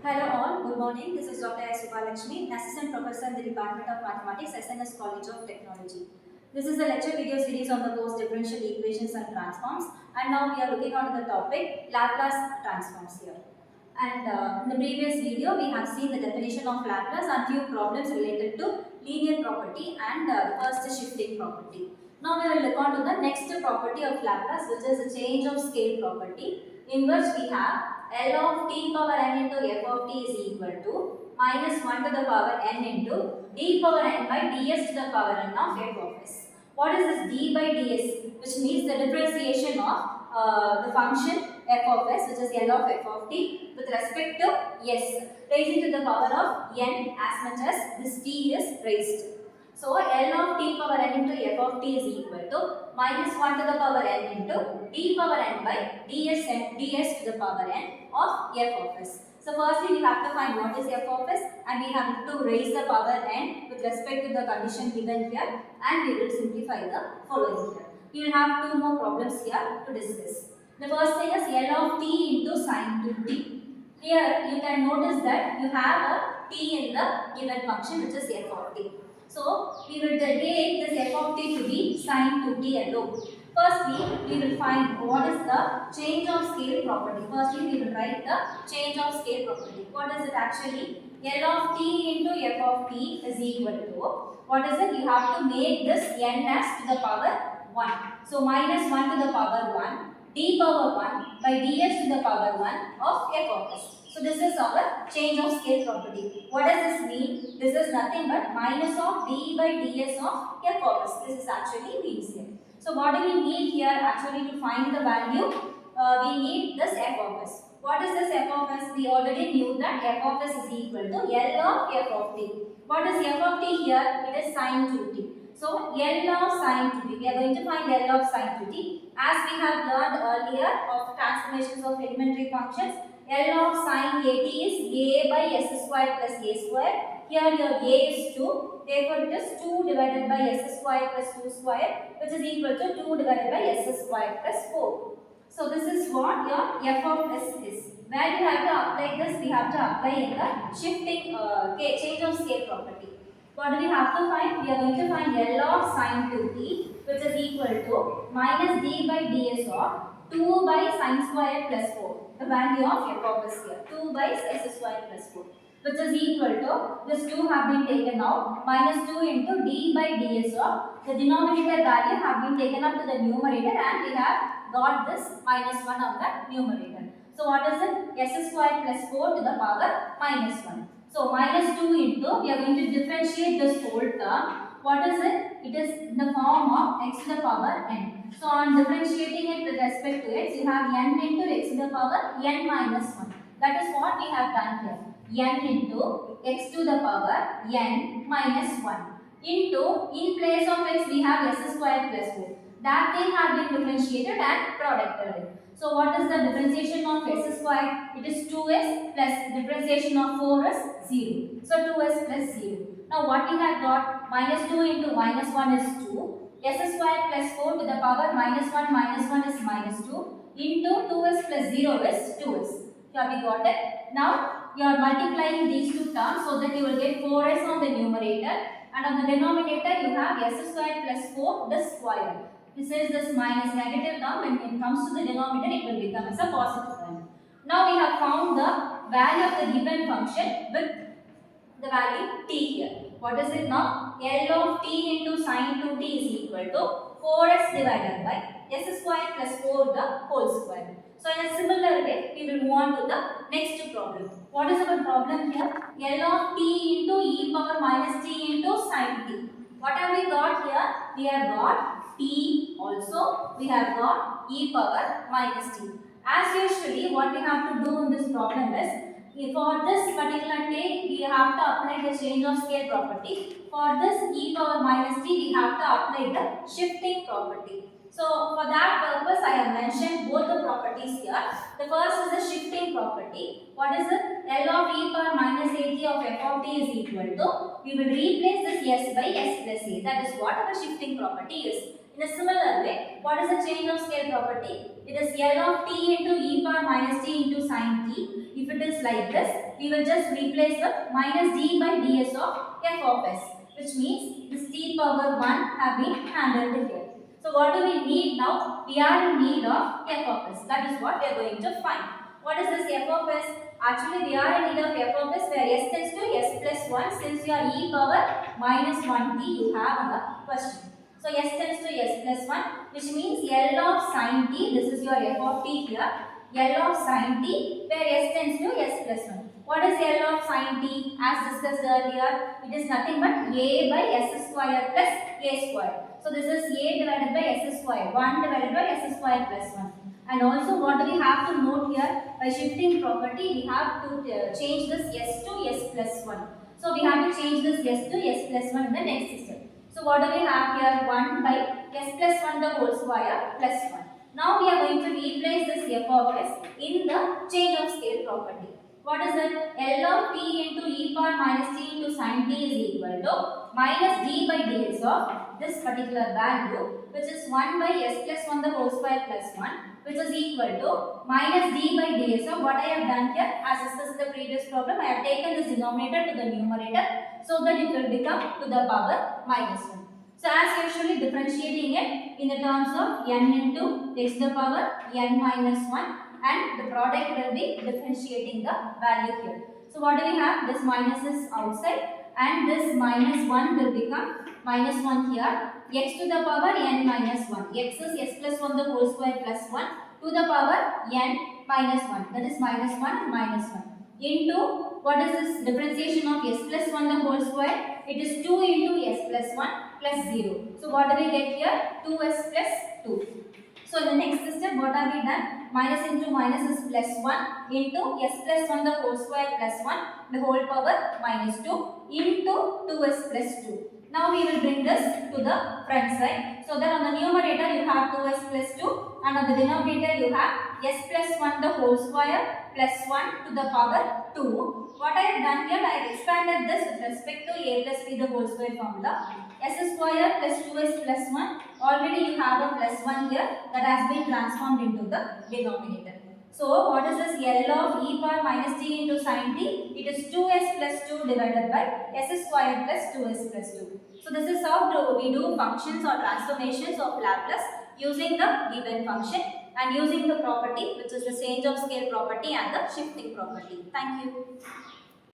Hello all, good morning. This is Dr. S. Upalakshmi, Assistant Professor in the Department of Mathematics, SNS College of Technology. This is the lecture video series on the course Differential Equations and Transforms, and now we are looking at the topic Laplace transforms here. And in the previous video, we have seen the definition of Laplace and few problems related to linear property and the first shifting property. Now we will look on to the next property of Laplace, which is the change of scale property, in which we have L of t power n into f of t is equal to minus 1 to the power n into d power n by ds to the power n of f of s. What is this d by ds? Which means the differentiation of the function f of s, which is L of f of t, with respect to s, raising to the power of n as much as this t is raised. So L of t power n into f of t is equal to minus 1 to the power n into d power n by ds to the power n of f of s. So firstly we have to find what is f of s, and we have to raise the power n with respect to the condition given here, and we will simplify the following here. We will have two more problems here to discuss. The first thing is L of t into sine 2t. Here you can notice that you have a t in the given function, which is f of t. So we will take this f of t to be sine 2t alone. Firstly, we will find what is the change of scale property. Firstly, we will write the change of scale property. What is it actually? L of t into f of t is equal to, what is it? You have to make this n as to the power 1. So minus 1 to the power 1 d power 1 by ds to the power 1 of f of s. So this is our change of scale property. What does this mean? This is nothing but minus of d by ds of f of s. This is actually means here. So what do we need here actually to find the value? We need this f of s. What is this f of s? We already knew that f of s is equal to L of f of t. What is f of t here? It is sine 2t. So L of sine 2t. We are going to find L of sine 2t. As we have learned earlier of transformations of elementary functions, L of sine at is a by s square plus a square. Here your a is 2. Therefore it is 2 divided by s square plus 2 square, which is equal to 2 divided by s square plus 4. So this is what your f of s is. Where you have to apply this? We have to apply in the shifting change of scale property. What do we have to find? We are going to find L of sine 2t, which is equal to minus d by ds of 2 by sine square plus 4. The value of f of s here. 2 by s square plus 4. Which is equal to, this 2 have been taken out, minus 2 into d by ds of, the denominator value have been taken up to the numerator, and we have got this minus 1 on the numerator. So what is it? S square plus 4 to the power minus 1. So minus 2 into, we are going to differentiate this whole term. What is it? It is in the form of x to the power n. So on differentiating it with respect to x, you have n into x to the power n minus 1. That is what we have done here. N into x to the power n minus 1. Into, in place of x we have s square plus 4. That thing has been differentiated and producted. So what is the differentiation of s square? It is 2s plus differentiation of 4 is 0. So 2s plus 0. Now what we have got? Minus 2 into minus 1 is 2. S square plus 4 to the power minus 1 is minus 2. Into 2s plus 0 is 2s. Have we got it? Now you are multiplying these two terms so that you will get 4s on the numerator, and on the denominator you have s square plus 4 the square. This is this minus negative term, and when it comes to the denominator it will become as a positive term. Now we have found the value of the given function with the value t here. What is it now? L of t into sine 2t is equal to 4s divided by s square plus 4 the whole square. So in a similar way, we will move on to the next problem. What is our problem here? L of t into e power minus t into sine t. What have we got here? We have got t also. We have got e power minus t. As usually, what we have to do in this problem is, for this particular thing, we have to apply the change of scale property. For this e power minus t, we have to apply the shifting property. So for that purpose, I have mentioned both the properties here. The first is the shifting property. What is it? L of e power minus at of f of t is equal to, we will replace this s by s plus a. That is what our shifting property is. In a similar way, what is the change of scale property? It is L of t into e power minus t into sin t. If it is like this, we will just replace the minus d by ds of f of s, which means this t power 1 have been handled here. So what do we need now? We are in need of f of s. That is what we are going to find. What is this f of s? Actually, we are in need of f of s where s tends to s plus 1 since you are e power minus 1t you have on the question. So s tends to s plus 1, which means L of sin t, this is your f of t here, L of sin t where s tends to s plus 1. What is L of sin t? As discussed earlier, it is nothing but a by s square plus a square. So this is a divided by s square, 1 divided by s square plus 1. And also what do we have to note here? By shifting property, we have to change this s to s plus 1. So we have to change this s to s plus 1 in the next step. So what do we have here? 1 by s plus 1 the whole square plus 1. Now we are going to replace this f of s in the change of scale property. What is it? L of t into e power minus t into sin t is equal to minus d by ds of this particular value, which is 1 by s plus 1 the whole square plus 1, which is equal to minus d by ds of what I have done here. As discussed in the previous problem, I have taken this denominator to the numerator so that it will become to the power minus 1. So as usually differentiating it in the terms of n into x to the power n minus 1, and the product will be differentiating the value here. So what do we have? This minus is outside and this minus 1 will become minus 1 here. X to the power n minus 1. X is s plus 1 the whole square plus 1 to the power n minus 1. That is minus 1 minus 1 into what is this differentiation of s plus 1 the whole square? It is 2 into s plus 1 plus 0. So what do we get here? 2s plus 2. So in the next step, what have we done? Minus into minus is plus 1 into s plus 1 the whole square plus 1 the whole power minus 2 into 2s plus 2. Now we will bring this to the front side. So that on the numerator you have 2s plus 2 and on the denominator you have s plus 1 the whole square plus 1 to the power 2. What I have done here, I have expanded this with respect to a plus b the whole square formula. S square plus 2s plus 1. Already you have a plus 1 here that has been transformed into the denominator. So what is this L of e power minus t into sin t? It is 2s plus 2 divided by s square plus 2s plus 2. So this is how we do functions or transformations of Laplace using the given function and using the property, which is the change of scale property and the shifting property. Thank you.